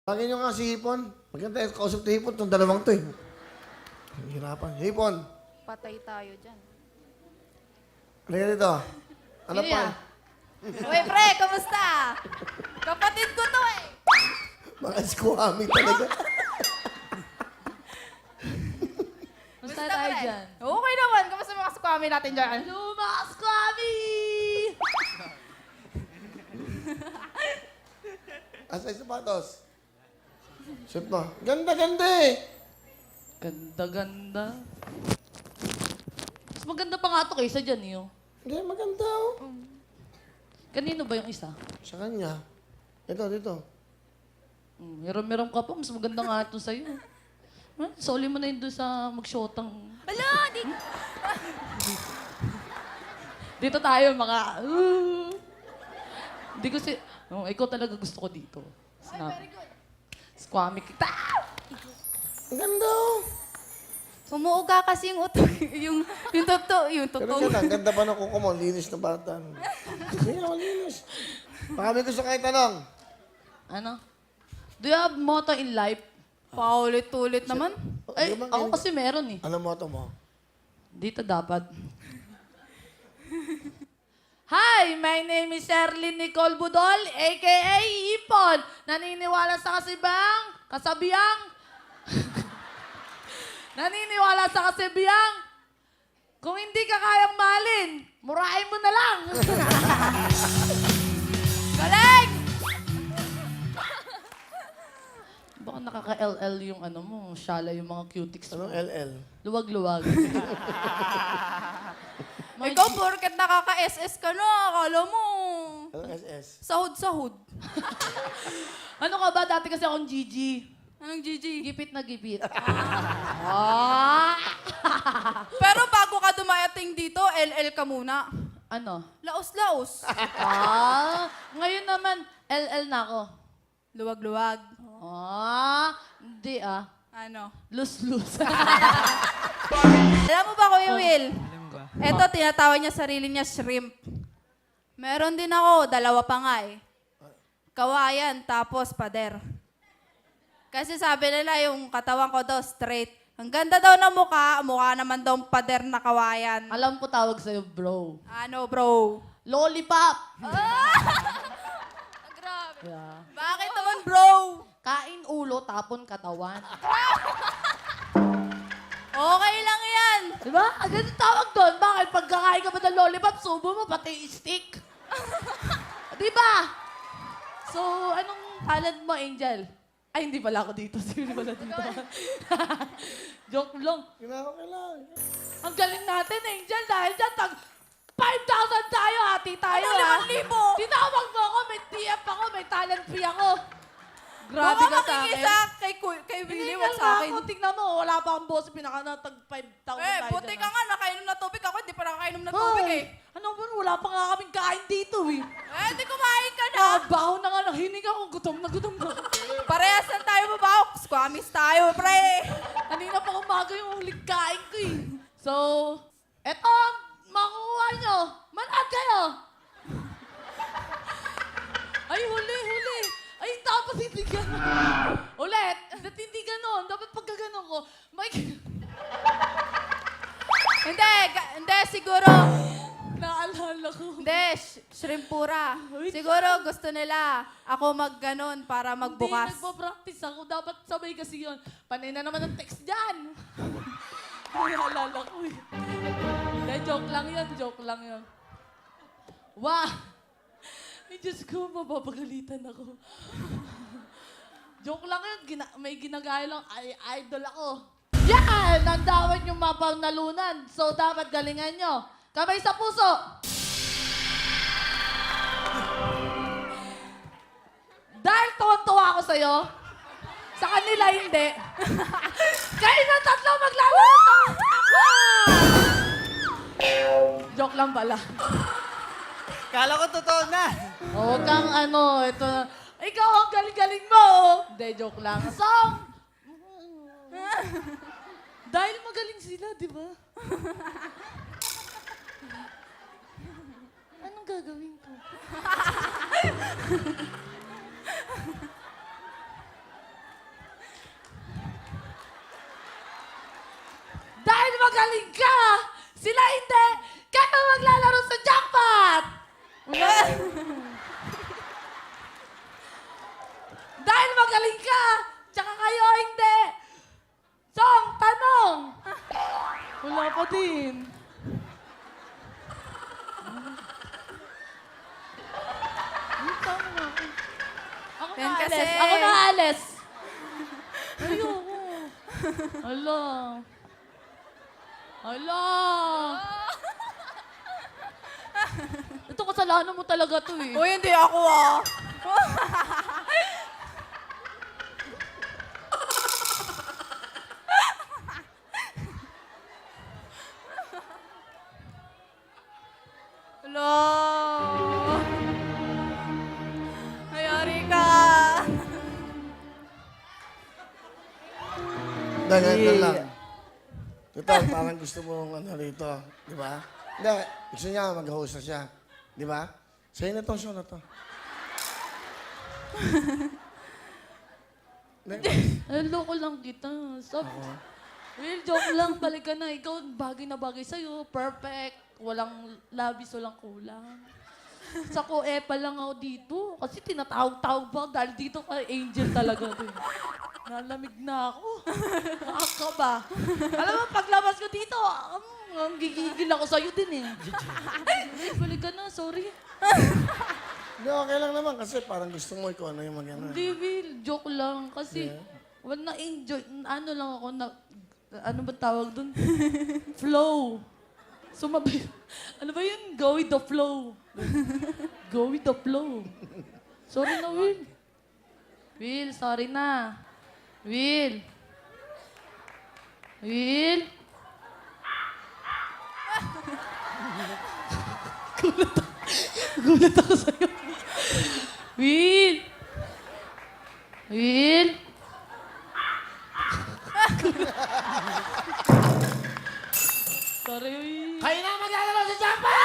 Tawagin nyo nga si Hipon. Maganda yung kausap ni Hipon, itong dalawang to eh. Hirapan. Hipon, Patay tayo dyan. halika dito. Ano Sino pa? yan? Uy, pre, kamusta? Kapatid ko to eh. Mga squammy talaga. Basta tayo pre? dyan. Okay naman. Kamusta mga squammy natin dyan? Lumakas kami! Asa yung sapatos? Shoot mo. Ganda-ganda eh. Ganda-ganda. Mas maganda pa nga ito kaysa dyan, yo. Hindi, maganda oh. Kanino ba yung isa? Sa kanya. Ito, dito. Meron ka pa, mas maganda nga ito sa'yo. Soli mo na yun doon sa magshotang. Ala, di... Dito tayo, mga... Hindi ko si... ikaw talaga gusto ko dito. Very good. Squammy kita! Ang ganda oh. Sumuuga kasi yung uto. yung toto. Yung Pero toto. ganda, ang ganda pa ng kuko mo. Linis na bata. Hindi nga, malinis. Baka may gusto kayo tanong. Ano? Do you have motto in life? Paulit-ulit naman. Ay, Di ba ako ngayon- kasi meron eh. Ano motto mo? Dito dapat. Hi, my name is Sherlyn Nicole Budol, a.k.a. Ipon. Naniniwala sa kasabihang... Naniniwala sa kasabihang... Kung hindi ka kayang mahalin, murahin mo na lang. Galing! Baka nakaka-LL yung ano mo, syala yung mga cutics mo. Anong LL? Luwag-luwag. Ikaw, porket nakaka-SS ka na. Akala mo. Anong SS? Sahod-sahod. Ano ka ba? Dati kasi akong GG. Anong GG? Gipit na gipit. Ah! Pero bago ka dumating dito, LL ka muna. Ano? Laos-laos. Ngayon naman, LL na ako. Luwag-luwag. Hindi ah. Ano? Lus-lus. Alam mo ba, Kuya Will? Eto, tinatawag niya sarili niya shrimp. Meron din ako, dalawa pa nga eh. Kawayan, tapos pader. Kasi sabi nila yung katawan ko daw straight. Ang ganda daw ng mukha naman daw pader na kawayan. Alam ko tawag sa'yo, bro. Ano, bro? Lollipop! Grabe. Yeah. Bakit naman, bro? Kain ulo, tapon katawan. Okay lang yan. Diba? Ang ganda tawag doon. Bakit? Pagkakain ka ba ng lollipop, subo mo, pati stick. Diba? So, anong talent mo, Angel? Ay, hindi pala ako dito. Hindi pala dito. Joke lang. Kailangan. Ang galing natin, Angel. Dahil dyan, 5,000 tayo, hati tayo. Ano, 5,000? Tinawag mo ako, may TF ako, may talent fee ako. Grabe Baka ka sa makingi akin. kay Willie, Hindi wag nga sa akin. ako, tignan mo, wala pa akong boss, pinakanatag 5,000 tayo. Buti dyan, ka ah. nga, nakainom na tubig ako, hindi pa nakakainom na tubig eh. Ano ba, wala pa nga kaming kain dito eh. Di kumain ka na. Nakabaho na nga ng hininga ko, gutom na gutom na. Parehas lang tayo mabaho. Squammies tayo, pre. Kanina pa umaga yung huling kain ko eh. So, eto, makukuha nyo. Manad kayo. Ay, huli. Ay, dapat hindi gano'n. Ulit, dapat hindi gano'n. Dapat pagka gano'n ko, may... Hindi, siguro. Naalala ko. Hindi, shrimpura. Siguro gusto nila ako magganon para magbukas. Hindi, nagpa-practice ako. Dapat sabay kasi yun. Panay na naman ang text dyan. Naalala ko eh. Hindi, joke lang yun. Wow! Ay, Diyos ko, mapapagalitan ako. Joke lang yun. May ginagaya lang. Idol ako. Yan! Nandawan yung mapang nalunan. So, dapat galingan nyo. Kamay sa puso. Dahil tuwan-tuwa ako sa'yo, sa kanila hindi. Kayo na tatlo maglalaro! Joke lang pala. Kala ko totoo na. Huwag kang ito na. Ikaw ang galing-galing mo! Hindi, joke lang. So, dahil magaling sila, di ba? Anong gagawin ko? magaling ka! Sila hindi! Kaya maglalaro sa jackpot! Dahil magaling ka, tsaka kayo hindi. Song, tanong! Wala pa din. Tama na ako. Ako Yan na kasi. alis. Ako na alis. Ayoko. Hala. Hala. Ito kasalanan mo talaga to eh. Uy, hindi ako ah. Hello. Ayari ka. Ganyan lang. Total, parang gusto mong ano rito. Di ba? Hindi, gusto niya mag-host na siya. Di ba? Sa'yo na tong show na to. Hello ko lang kita. Stop. Real joke lang. Balik ka na. Ikaw, bagay na bagay sa'yo. Perfect. Walang labis, walang kulang. Sa Coepa lang ako dito. Kasi tinatawag-tawag ba? Dahil dito ka angel talaga. Din. Nalamig na ako. Nakaka ba? Alam mo, paglabas ko dito, ang gigigil ako sa'yo din eh. Ay, balik ka na. Sorry. Hindi, okay lang naman kasi parang gusto mo ikaw ano yung mag-ano. Hindi, Will. Joke lang. Kasi, wala na-enjoy. Ano lang ako na... Ano ba tawag dun? Flow. Sumabay. Ano ba yun? Go with the flow. Go with the flow. Sorry na, Will. Will, sorry na. Will. Will. Gulat ako sa'yo. Will. Will. Sorry, Will. Kayo na maglalaro sa Japan!